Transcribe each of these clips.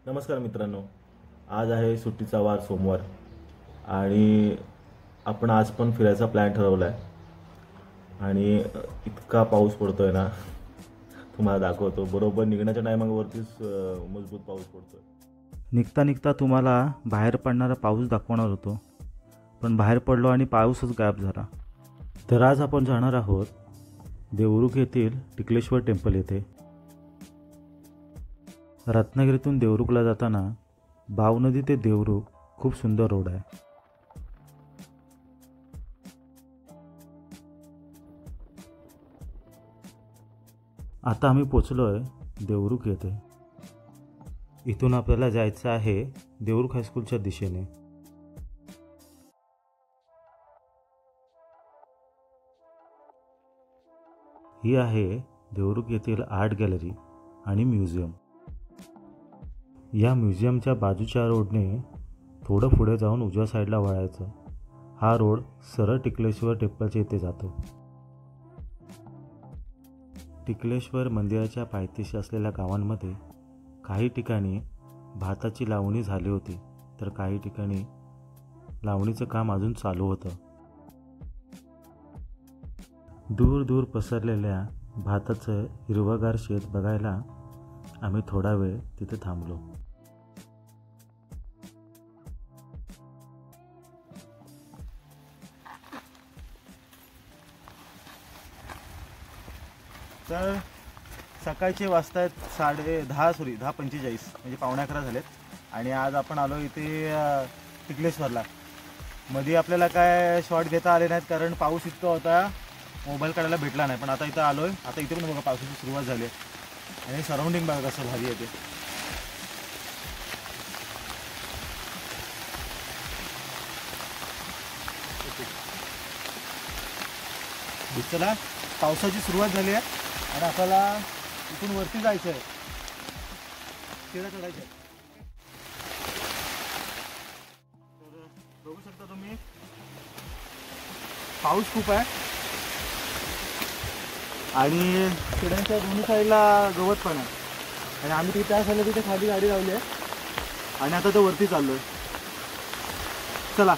नमस्कार मित्रांनो, आज आहे सुट्टीचा वार सोमवार आणि आपण आज पण फिरायचा प्लॅन ठरवला आहे आणि इतका पाऊस पडतोय ना तुम्हाला दाखवतो. बरोबर निघण्याच्या टायमावरतीच मजबूत पाऊस पडतोय. निघता निघता तुम्हाला बाहेर पडणारा पाऊस दाखवणार होतो, पण बाहेर पडलो आणि पाऊसच गायब झाला. तर आज आपण जाणार आहोत देवरुख येथील टिकलेश्वर टेम्पल येथे. रत्नागिरीतून देवरुखला जाताना भावनदी ते देवरुख खूप सुंदर रोड आहे. आता आम्ही पोचलो आहे देवरुख येथे. इथून आपल्याला जायचं आहे देवरुख हायस्कूलच्या दिशेने. ही आहे देवरुख येथील आर्ट गॅलरी आणि म्युझियम. या म्युझियमच्या बाजूच्या रोडने थोडं पुढे जाऊन उजव्या साईडला वळायचं. हा रोड सरळ टिकलेश्वर टेम्पलच्या इथे जातो. टिकलेश्वर मंदिराच्या पायथ्याशी असलेल्या गावांमध्ये काही ठिकाणी भाताची लावणी झाली होती, तर काही ठिकाणी लावणीचं काम अजून चालू होतं. दूर दूर पसरलेल्या भाताचं हिरवगार शेत बघायला आम्ही थोडा वेळ तिथे थांबलो. तर सकाळचे वाजतायत 10:45 म्हणजे 11:45 झालेत आणि आज आपण आलो इथे टिकलेश्वरला. मध्ये आपल्याला काय शॉट घेता आले नाहीत कारण पाऊस इतका होता, मोबाईल काढायला भेटला नाही. पण आता इथं आलोय. आता इथे पण बघा पावसाची सुरुवात झाली आहे आणि सराउंडिंग बघा कसं भारी आहे ते. चला, पावसाची सुरुवात झाली आहे आणि आपल्याला इथून वरती जायचं आहे, तिला चढायचं आहे. तर बघू शकता तुम्ही पाऊस खूप आहे आणि चिड्यांच्या दोन्ही साईडला गवत पण आहे आणि आम्ही तिथे त्या साईडला तिथे खाली गाडी लावली आहे आणि आता तो वरती चाललोय. चला,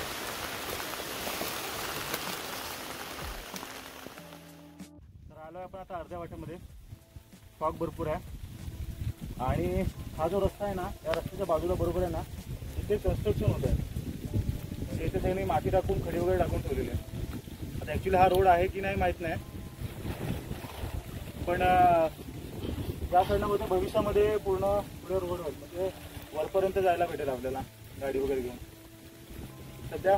आपण आता अर्ध्या वाटेमध्ये. फॉग भरपूर आहे आणि हा जो रस्ता आहे ना, या रस्त्याच्या बाजूला बरोबर आहे ना, इथे कन्स्ट्रक्शन होत आहे. म्हणजे इथे त्यांनी माती टाकून खडी वगैरे टाकून ठेवलेली आहे. आता ॲक्च्युली हा रोड आहे की नाही माहीत नाही, पण या साईडनं मध्ये भविष्यामध्ये पूर्ण पुढे रोड होईल, म्हणजे वरपर्यंत जायला भेटेल आपल्याला गाडी वगैरे घेऊन. सध्या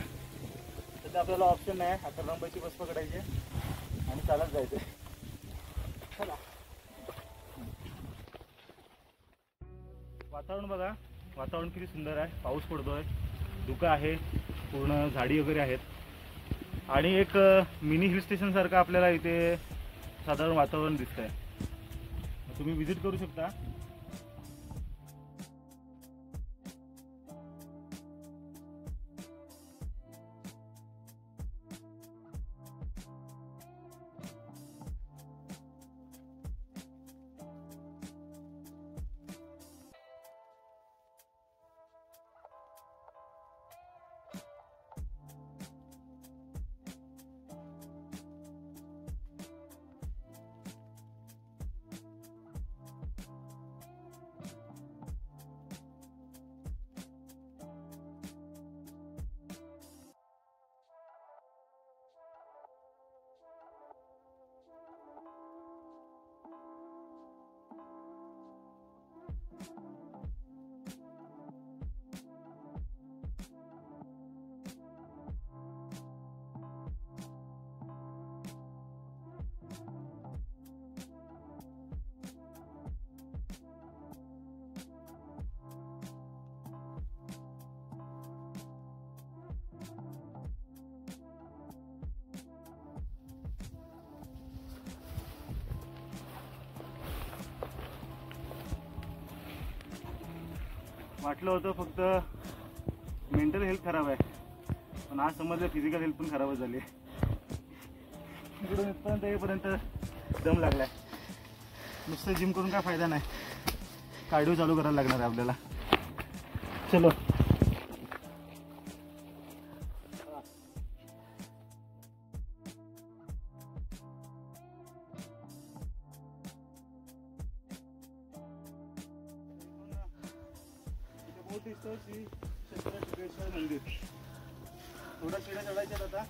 आपल्याला ऑप्शन नाही, आता मुंबईची बस पकडायची आणि चालत जायचं. वातावरण बघा, वातावरण किती सुंदर आहे. पाऊस पडतोय, धुकं आहे, पूर्ण झाडी वगैरे आहेत आणि एक मिनी हिल स्टेशन सारखं आपल्याला इथे साधारण वातावरण दिसतंय. तुम्ही विजिट करू शकता. वाटलं होतं फक्त मेंटल हेल्थ खराब आहे, पण आज समजलं फिजिकल हेल्थ पण खराबच झाली. इकडून इथपर्यंत येईपर्यंत दम लागलाय. नुसतं जिम करून काय फायदा नाही, कार्डिओ चालू करायला लागणार आहे आपल्याला. चलो मंदिर थोडा शिड्या चढायच्यात आता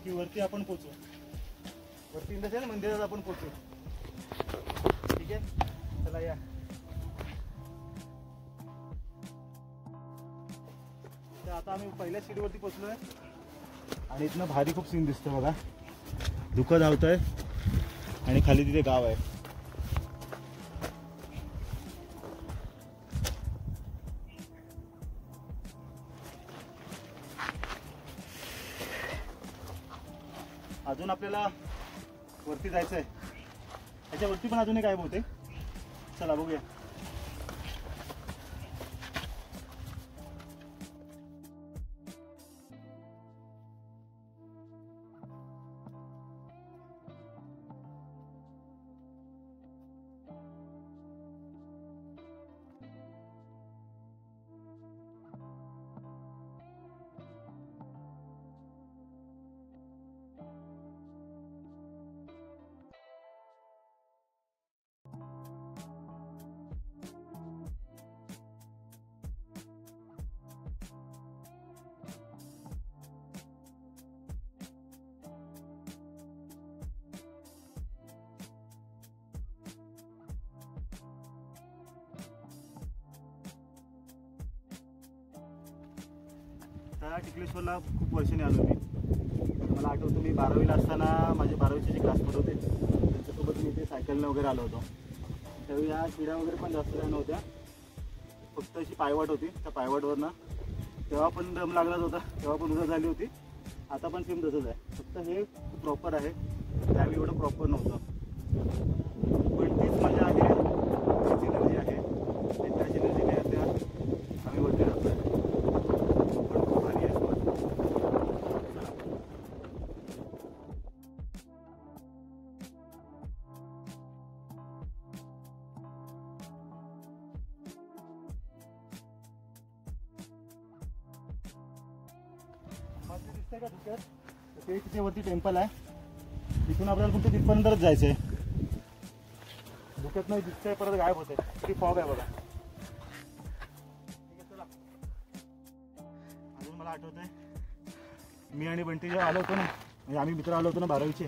की वरती आपण पोचू. वरती ना मंदिरात आपण पोचू. ठीक आहे, चला या. तर आता आम्ही पहिल्या शिडीवरती पोचलोय आणि इथनं भारी खूप सीन दिसतो बघा. धुकं धावतंय आणि खाली तिथे गाव आहे. अजून आपल्याला वरती जायचं आहे. त्याच्या वरती पण अजून काय बहुतेक. चला बघूया. त्या टिकलेश्वरला खूप वर्षांनी आलो मी. मला आठवतं मी 12वीला असताना माझे 12वीचे जे क्लासमेट होते त्यांच्यासोबत मी ते सायकलने वगैरे आलो होतो. त्यावेळी या शिड्या वगैरे पण जास्त काय नव्हत्या, फक्त अशी पायवाट होती. त्या पायवाटवरनं तेव्हा पण दम लागलाच होता, तेव्हा पण उद्या झाली होती. आता पण सेम तसंच आहे, फक्त हे प्रॉपर आहे. त्यावेळी एवढं प्रॉपर नव्हतं, पण तीच मजा आहे, तीच एनर्जी आहे. त्याच एनर्जीने आता आम्ही वरती जातो आहे. दिसतंय का धुक्यात? ते तिथे वरती टेम्पल आहे. तिथून आपल्याला फक्त तिथपर्यंतच जायचं आहे. धुक्यात नाही दिसतंय, परत गायब होते. किती फॉग आहे बघा. ठीक आहे, चला. अजून मला आठवत आहे मी आणि बंटी जेव्हा आलो होतो ना, म्हणजे आम्ही मित्र आलो होतो ना 12वीचे,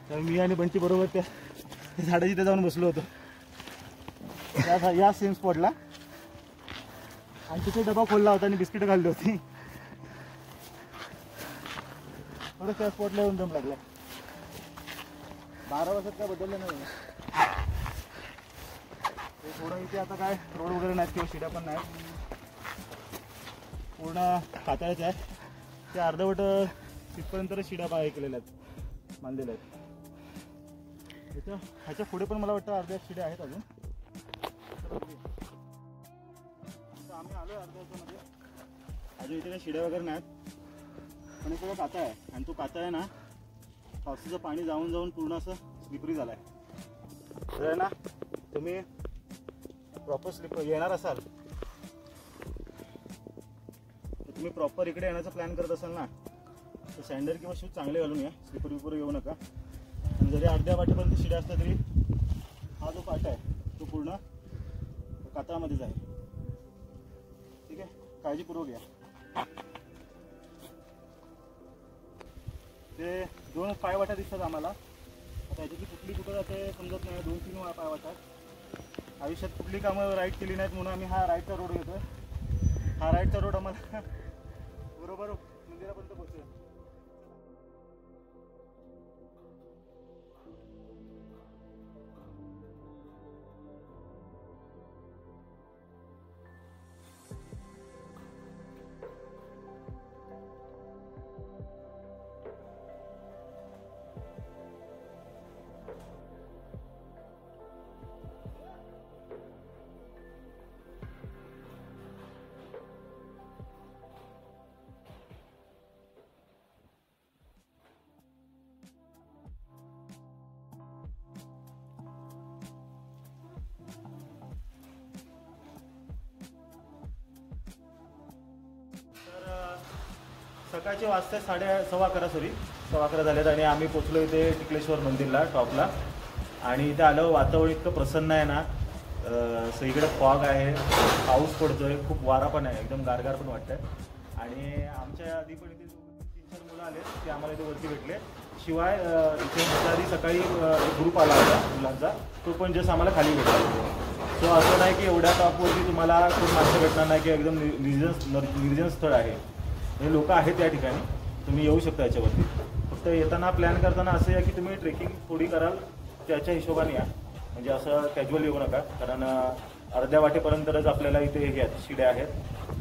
तर मी आणि बंटी बरोबर त्या झाडाची तिथे जाऊन बसलो होतो या सेम स्पॉटला. आणि तिथे डबा खोलला होता आणि बिस्किट खाल्ली होती. थोडं त्या स्पॉटला येऊन दम लागला. 12 वर्षात काय बदललं नाही. ते थोडं इथे आता काय रोड वगैरे नाहीत किंवा शिड्या पण नाहीत, पूर्ण कातळाचं आहे. ते अर्धवट तिथपर्यंत शिड्या बाहेर केलेल्या आहेत, बांधलेल्या आहेत. ह्याच्या पुढे पण मला वाटतं अर्ध्या शिड्या आहेत अजून. आम्ही आलो अर्ध्या ह्याच्यामध्ये. अजून इथे काही शिड्या वगैरे नाहीत, पण इकडे काता आहे. आणि तो काता आहे ना, पावसाचं पाणी जाऊन जाऊन पूर्ण असं स्लिपरी झाला आहे. तर ना तुम्ही प्रॉपर स्लिप येणार असाल तर तुम्ही प्रॉपर इकडे येण्याचा प्लॅन करत असाल ना, तर सँडल किंवा शूज चांगले घालून या. स्लिपरी विपर येऊ नका. आणि जरी अर्ध्या वाटेपर्यंत शिड्या असल्या तरी हा जो काटा आहे तो पूर्ण कातळामध्येच आहे. ठीक आहे, काळजीपूर्वक या. ते 2 पायवाटा दिसतात आम्हाला. आता ह्याच्याची कुठली कुठं जाते समजत नाही. 2-3 पायवाटा. आयुष्यात कुठली कामं राईट केली नाहीत म्हणून आम्ही हा राईटचा रोड घेतोय. हा राईटचा रोड आम्हाला बरोबर मंदिरापर्यंत पोहोचेल. सकाळचे वाजता 11:15 11:15 झालेत आणि आम्ही पोचलो इथे टिकलेश्वर मंदिरला टॉपला. आणि इथे आलं, वातावरण इतकं प्रसन्न आहे ना, सगळीकडे फॉग आहे, पाऊस पडतोय, खूप वारा पण आहे, एकदम गारगार पण वाटतंय. आणि आमच्या आधी पण इथे 3-4 मुलं आले, ते आम्हाला इथे वरती भेटले. शिवाय इथे आधी सकाळी एक ग्रुप आला होता मुलांचा, तो पण जस्ट आम्हाला खाली भेटला. सो असं नाही की एवढ्या टॉपवरती तुम्हाला खूप माणसं भेटणार नाही की एकदम निर्जन स्थळ आहे. हे लोक आहेत त्या ठिकाणी, तुम्ही येऊ शकता याच्यावरती. फक्त येताना प्लॅन करताना असं आहे की तुम्ही ट्रेकिंग थोडी कराल त्याच्या हिशोबाने या, म्हणजे असं कॅज्युअल येऊ नका. कारण अर्ध्या वाटेपर्यंतच आपल्याला इथे हे आहेत, शिड्या आहेत.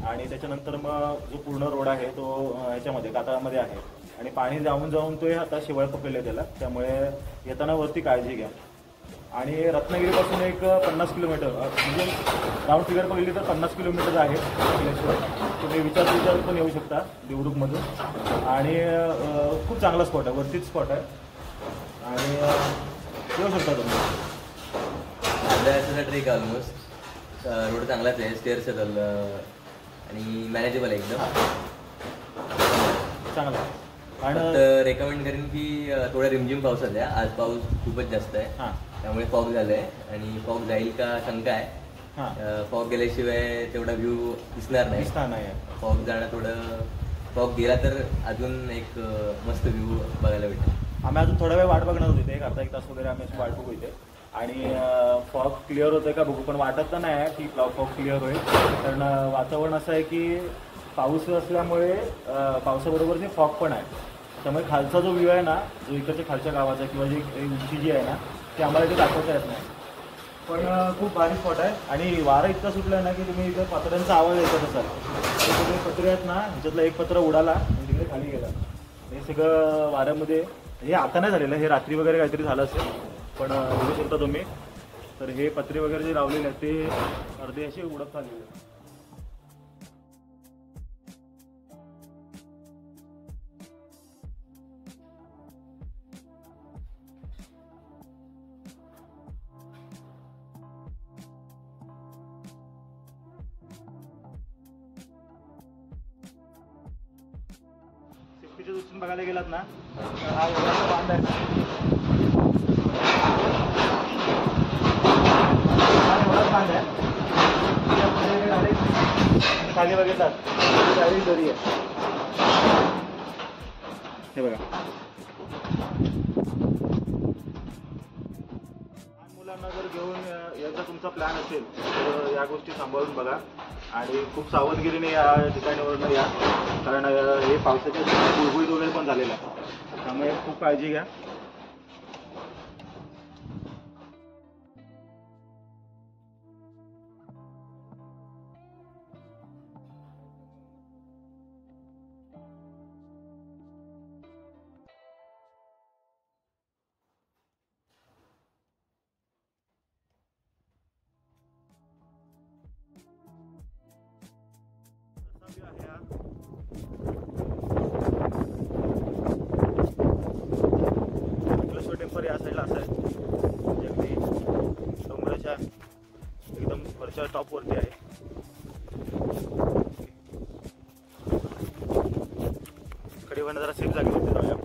आणि त्याच्यानंतर मग जो पूर्ण रोड आहे तो ह्याच्यामध्ये कातळामध्ये आहे. आणि पाणी जाऊन तो आता शिवाय पकडले त्याला, त्यामुळे येताना वरती काळजी घ्या. आणि रत्नागिरीपासून एक 50 किलोमीटर, म्हणजे राऊंड फिगर बघितली तर 50 किलोमीटर आहे टिकलेश्वर. तुम्ही विचार पण येऊ शकता देवरुखमधून. आणि खूप चांगला स्पॉट आहे, वरतीच स्पॉट आहे आणि येऊ शकता तुम्ही. आपल्या ट्रेक ऑलमोस्ट रोड चांगलाच आहे, स्टेअर्स आहेत आणि मॅनेजेबल आहे एकदम चांगला आहे. आणि रेकमेंड करेन की थोडा रिमझिम पावसात आहे. आज पाऊस खूपच जास्त आहे. हां, त्यामुळे फॉग झालं आहे आणि फॉग जाईल का शंका आहे. हां, फॉग गेल्याशिवाय तेवढा व्ह्यू दिसणार नाही. फॉग जाणं थोडं, फॉग गेला तर अजून एक मस्त व्ह्यू बघायला भेटेल. आम्ही अजून थोडा वेळ वाट बघणार होतो, एक अर्धा एक तास वगैरे आम्ही वाट बघू इथे. आणि फॉग क्लिअर होतं का बघू, पण वाटत तर नाही आहे की फॉग क्लिअर होईल. कारण वातावरण असं आहे की पाऊस असल्यामुळे पावसाबरोबर जे फॉग पण आहे, त्यामुळे खालचा जो व्ह्यू आहे ना, जो इकडच्या खालच्या गावाचा किंवा जी उंची जी आहे ना, ती आम्हाला इथे दाखवता येत नाही. पण खूप भारी स्पॉट आहे. आणि वारा इतका सुटला आहे ना की तुम्ही इथं पत्र्यांचा आवाज ऐकत असाल. सगळे पत्रे आहेत ना, ह्याच्यातलं एक पत्र उडाला आणि तिकडे खाली गेला. हे सगळं वाऱ्यामध्ये, हे आता नाही झालेलं, हे रात्री वगैरे काहीतरी झालं असेल. पण बघू शकता तुम्ही, तर हे पत्रे वगैरे जे लावलेले आहेत ते अर्धे असे उडत चाललेले आहेत. सेफ्टीच्या दृष्टीने बघायला गेलात ना, तर हा एवढा बांध आहे ना, हा एवढाच बांध आहे. खाली बघितलात गाडी दरी आहे, हे बघा. लहान मुलांना जर घेऊन याचा तुमचा प्लॅन असेल तर या गोष्टी सांभाळून बघा. आणि खूप सावधगिरीने या ठिकाणीवरून या, कारण हे पावसाच्या गुळगुळीत वगैरे पण झालेलं आहे, त्यामुळे खूप काळजी घ्या. टिकलेश्वर टेम्पल या साईडला असं आहे, म्हणजे अगदी डोंगराच्या एकदम वरच्या टॉपवरती आहे. कडीवरनं जरा सेफ जागेवरती जाऊया.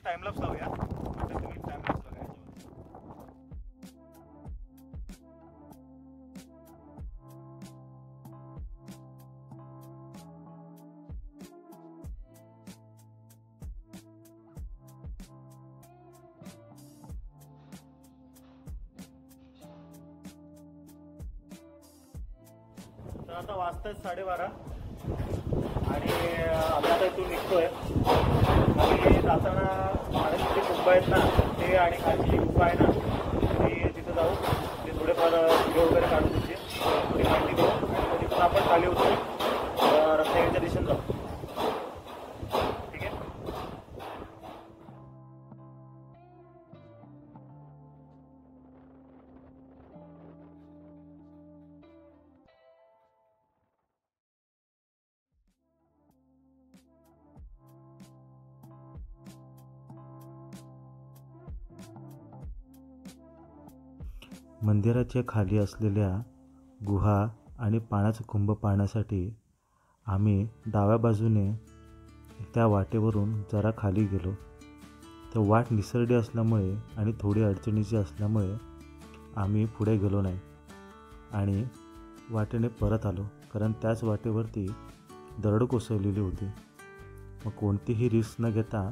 टाइमलॅप्स लावूया. तुम्ही टाइमलॅप्स बघा. तर आता वाजतायत 12:30 आणि आम्ही आता इथून निघतोय. आणि जाताना पाण्याची जी कुंभ आहेत ना ते आणि खालची जी गुफा आहे ना ती तिथं जाऊ आणि थोडेफार व्हिडिओ वगैरे काढू तुमची थोडी माहिती घेऊ आणि मग तिथून आपण खाली उतरू रत्नागिरीच्या दिशेने जाऊ. ठीक आहे. मंदिराच्या खाली असलेल्या गुहा आणि पाण्याचा कुंभ पाहण्यासाठी आम्ही डाव्या बाजूने त्या वाटेवरून जरा खाली गेलो. तर वाट निसरडी असल्यामुळे आणि थोडी अडचणीची असल्यामुळे आम्ही पुढे गेलो नाही आणि वाटेने परत आलो, कारण त्याच वाटेवरती दरड कोसळलेली होती. मग कोणतीही रिस्क न घेता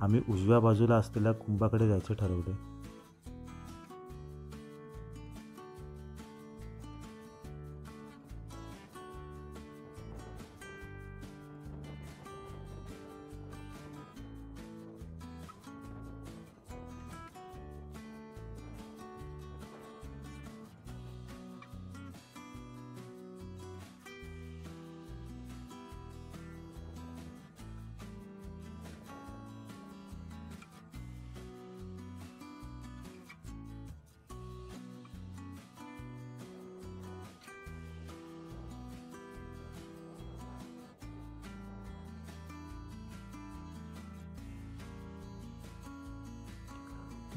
आम्ही उजव्या बाजूला असलेल्या कुंभाकडे जायचे ठरवले.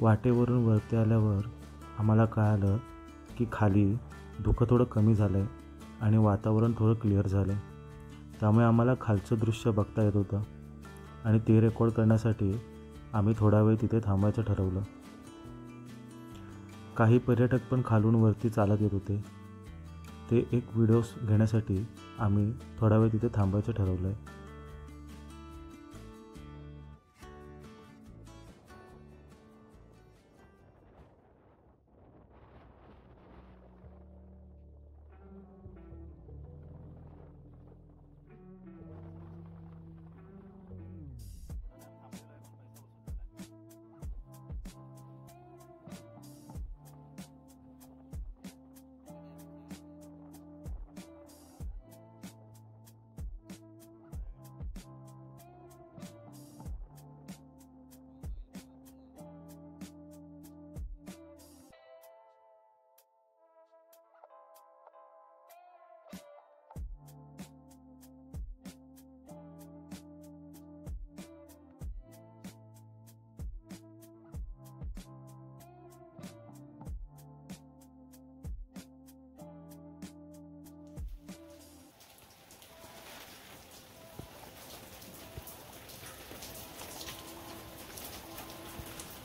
वाटेवरून वरती आल्यावर आम्हाला कळालं की खाली धुकं थोडं कमी झालं आहे आणि वातावरण थोडं क्लिअर झालं आहे. त्यामुळे आम्हाला खालचं दृश्य बघता येत होतं आणि ते रेकॉर्ड करण्यासाठी आम्ही थोडा वेळ तिथे थांबायचं ठरवलं. काही पर्यटक पण खालून वरती चालत येत होते. ते एक व्हिडिओ घेण्यासाठी आम्ही थोडा वेळ तिथे थांबायचं ठरवलं आहे.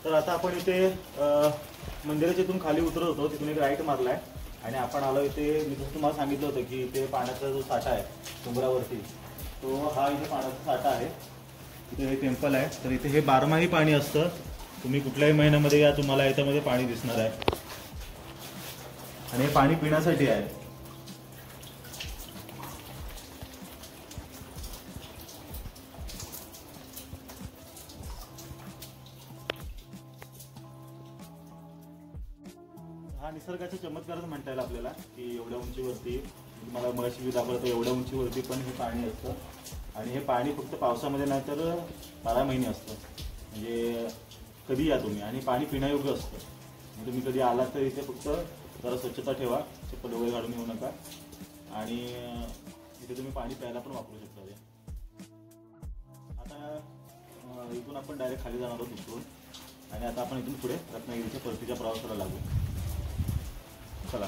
तर आता आपण इथे मंदिराच्या इथून खाली उतरत होतो, तिथून एक राईट मारलाय आणि आपण आलो इथे. मी जसं तुम्हाला सांगितलं होतं की इथे पाण्याचा जो साठा आहे डोंगरावरती, तो हा इथे पाण्याचा साठा आहे. इथे हे टेम्पल आहे. तर इथे हे बारमाही पाणी असतं. तुम्ही कुठल्याही महिन्यामध्ये या, तुम्हाला याच्यामध्ये पाणी दिसणार आहे आणि हे पाणी पिण्यासाठी आहे. हा निसर्गाचा चमत्कारच म्हणता येईल आपल्याला की एवढ्या उंचीवरती, तुम्हाला मगाशी दाखवलं एवढ्या उंचीवरती पण हे पाणी असतं आणि हे पाणी फक्त पावसामध्ये नाही तर 12 महिने असतं. म्हणजे कधी या तुम्ही आणि पाणी पिण्यायोग्य असतं. म्हणजे तुम्ही कधी आलात तर इथे फक्त जरा स्वच्छता ठेवा, चप्पल वगैरे काढून येऊ नका आणि इथे तुम्ही पाणी प्यायला पण वापरू शकता. आता इथून आपण डायरेक्ट खाली जाणार आहोत उतरून आणि आता आपण इथून पुढे रत्नागिरीच्या परतीच्या प्रवासाला लागू. चला.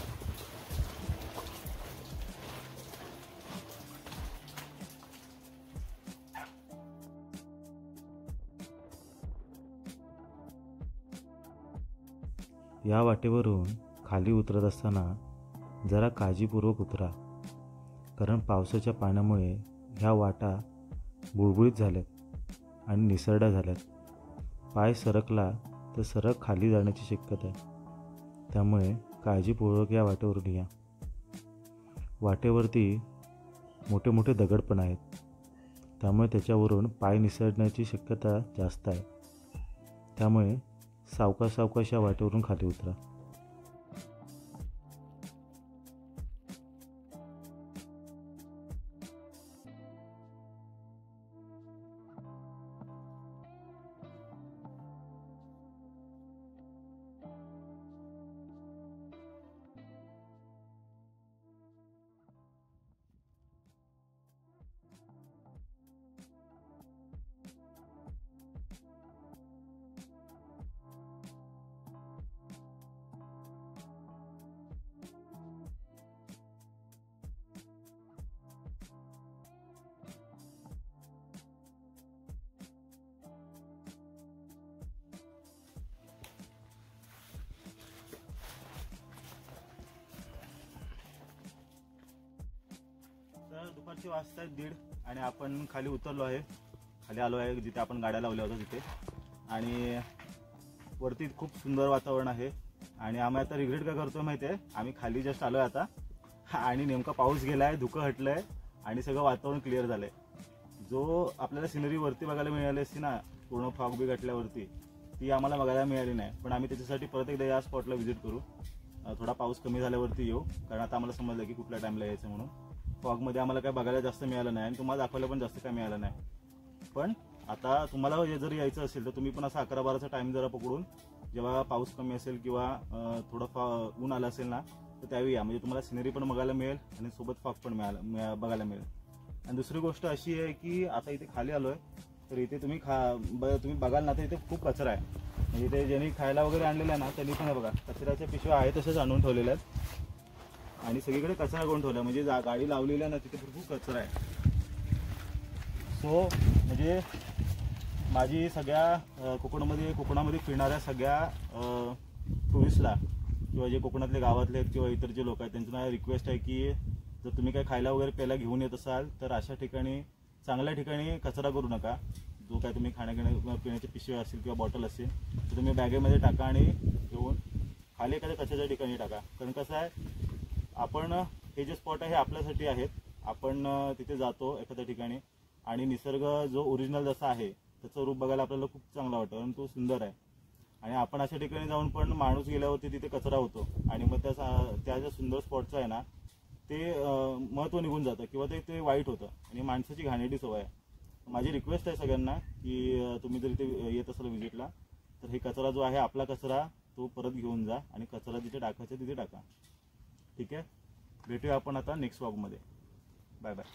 या वाटेवरून खाली उतरत असताना जरा काळजीपूर्वक उतरा, कारण पावसाच्या पाण्यामुळे ह्या वाटा बुळबुळीत झाल्यात आणि निसरड्या झाल्यात. पाय सरकला तर सरळ खाली जाण्याची शक्यता आहे. त्यामुळे काळजीपूर्वक या वाटेवरून या. वाटेवरती मोठे मोठे दगड पण आहेत, त्यामुळे त्याच्यावरून पाय निसरण्याची शक्यता जास्त आहे. त्यामुळे सावकाश या वाटेवरून खाली उतरा. तर दुपारची वाजता आहेत 1:30 आणि आपण खाली उतरलो आहे. खाली आलो आहे जिथे आपण गाड्या लावल्या होत्या तिथे. आणि वरती खूप सुंदर वातावरण आहे. आणि आम्ही आता रिग्रेट काय करतोय माहिती आहे, आम्ही खाली जस्ट आलो आहे आता आणि नेमका पाऊस गेला आहे, धुकं हटलं आहे आणि सगळं वातावरण क्लिअर झालं आहे. जो आपल्याला सिनरी वरती बघायला मिळाली असती ना, पूर्ण फॉग बी घातल्यावरती, ती आम्हाला बघायला मिळाली नाही. पण आम्ही त्याच्यासाठी परत एकदा या स्पॉटला व्हिजिट करू. थोडा पाऊस कमी झाल्यावरती येऊ, कारण आता आम्हाला समजलं की कुठल्या टाईमला यायचं म्हणून. फॉगमध्ये आम्हाला काय बघायला जास्त मिळालं नाही आणि तुम्हाला दाखवायला पण जास्त काय मिळालं नाही. पण आता तुम्हाला जर यायचं असेल तर तुम्ही पण असा 11-12चा टाईम जरा पकडून, जेव्हा पाऊस कमी असेल किंवा थोडं ऊन आलं असेल ना, तर त्यावेळी या. म्हणजे तुम्हाला सिनरी पण बघायला मिळेल आणि सोबत फॉग पण बघायला मिळेल. आणि दुसरी गोष्ट अशी आहे की आता इथे खाली आलोय तर इथे तुम्ही तुम्ही बघाल ना तर इथे खूप कचरा आहे. म्हणजे इथे ज्यांनी खायला वगैरे आणलेलं आहे ना त्यांनी पण बघा कचऱ्याच्या पिशव्या आहे तसंच आणून ठेवलेल्या आहेत आणि सगळीकडे कचरा करून ठेवला. म्हणजे गाडी लावलेली आहे ना तिथे भरपूर कचरा आहे. सो म्हणजे माझी सगळ्या कोकणामध्ये फिरणाऱ्या सगळ्या टुरिस्टला किंवा जे कोकणातले गावातले आहेत किंवा इतर जे लोक आहेत त्यांना रिक्वेस्ट आहे की जर तुम्ही काही खायला वगैरे प्यायला घेऊन येत असाल तर अशा ठिकाणी, चांगल्या ठिकाणी कचरा करू नका. जो काय तुम्ही पिण्याचे पिशव्या असतील किंवा बॉटल असेल तर तुम्ही बॅगेमध्ये टाका आणि घेऊन खाली एखाद्या कचऱ्याच्या ठिकाणी टाका. कारण कसं आहे, आपण हे जे स्पॉट आहे हे आपल्यासाठी आहेत. आपण तिथे जातो एखाद्या ठिकाणी आणि निसर्ग जो ओरिजिनल जसा आहे त्याचं रूप बघायला आपल्याला खूप चांगला वाटतो आणि तो सुंदर आहे. आणि आपण अशा ठिकाणी जाऊन पण माणूस गेल्यावरती तिथे कचरा होतो आणि मग त्या ज्या सुंदर स्पॉटचं आहे ना ते महत्त्व निघून जातं किंवा ते वाईट होतं आणि माणसाची घाणेरडी सवय आहे. माझी रिक्वेस्ट आहे सगळ्यांना की तुम्ही जर इथे येत असाल व्हिजिटला तर हे कचरा जो आहे आपला कचरा तो परत घेऊन जा आणि कचरा जिथे टाकायचा तिथे टाका. ठीक आहे, भेटूया आपण आता नेक्स्ट व्लॉगमध्ये. Bye bye.